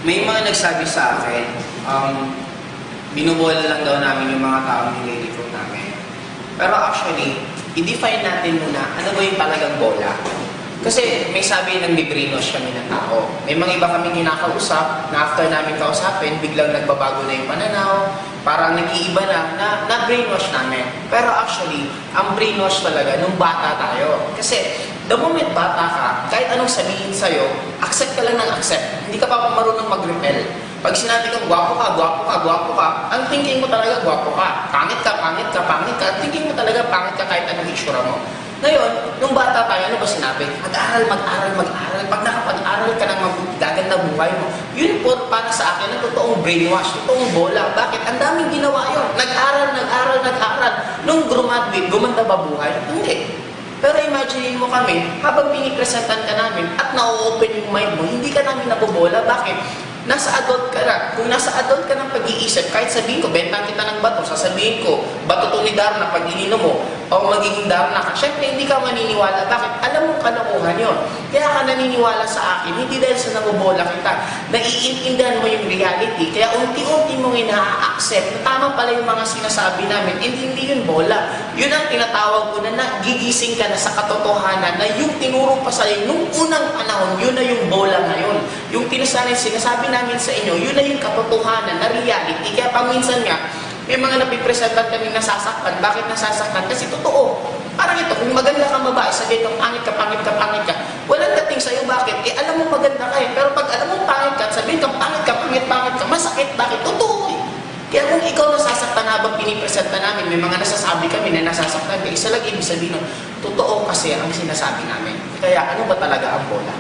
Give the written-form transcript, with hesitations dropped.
May mga nagsabi sa akin, binubola lang daw namin yung mga taong nililito namin. Pero actually, i-define natin muna ano ba yung talagang bola. Kasi may sabi ng brainwash kami ng tao. May mga iba kaming kinakausap na after namin kausapin, biglang nagbabago na yung pananaw, parang nag-iiba na brainwash namin. Pero actually, ang brainwash talaga nung bata tayo. Kasi the moment bata ka, kahit anong sabihin sa'yo, accept ka lang ng accept. Hindi ka pa marunong mag-repel. Pag sinabi kang gwapo ka, gwapo ka, gwapo ka, ang thinking mo talaga gwapo ka. Pangit ka, pangit ka, pangit ka. Thinking mo talaga pangit ka kahit anong itsura mo. Ngayon, nung bata tayo, ano ba sinabi? Mag-aral, mag-aral, mag-aral. Pag nakapag-aral ka ng gaganda buhay mo, yun po para sa akin ang totoong brainwash, totoong bola. Bakit? Ang daming ginawa yun. Nag-aral, nag-aral, nag-aral. Nung graduate, gumanda ba buhay? Hindi. Pero imagine mo kami, habang pinipresentan ka namin at na-open yung mind mo, hindi ka namin nabobola. Bakit? Nasa adult ka na. Kung nasa adult ka ng pag-iisip, kahit sabihin ko, bentang kita ng bato, sasabihin ko, bato to ni Darna pag ininom mo, o magiging Darna ka. Siyempre, hindi ka maniniwala. Bakit? Alam mo kalokohan yun. Kaya ka naniniwala sa akin, hindi dahil sa nabobola kita. Naiintindihan mo yung reality. Kaya unti-unti mong ina-accept na tama pala yung mga sinasabi namin. Hindi yun bola. Yun ang tinatawag ko na nagigising ka na sa katotohanan na yung tinuro pa sa'yo nung unang panahon, yun na yung bola ngayon. Yung sinasabi namin sa inyo, yun na yung katotohanan na reality. Kaya paminsan nga, may mga napipresentan kami nasasaktan. Bakit nasasaktan? Kasi totoo. Parang ito, kung maganda kang babae, sabihin kang pangit ka, pangit ka, pangit ka. Walang dating sa'yo, bakit? Alam mo maganda ka eh. Pero pag alam mo pangit ka, sabihin kang pangit ka, pangit, pangit ka, masakit. Bakit? Totoo eh. Kaya kung ikaw nasasaktan habang pinipresenta namin, may mga nasasabi kami na nasasaktan ka, isa lang ibig sabihin nun, totoo kasi ang sinasabi namin. Kaya ano ba talaga ang bola?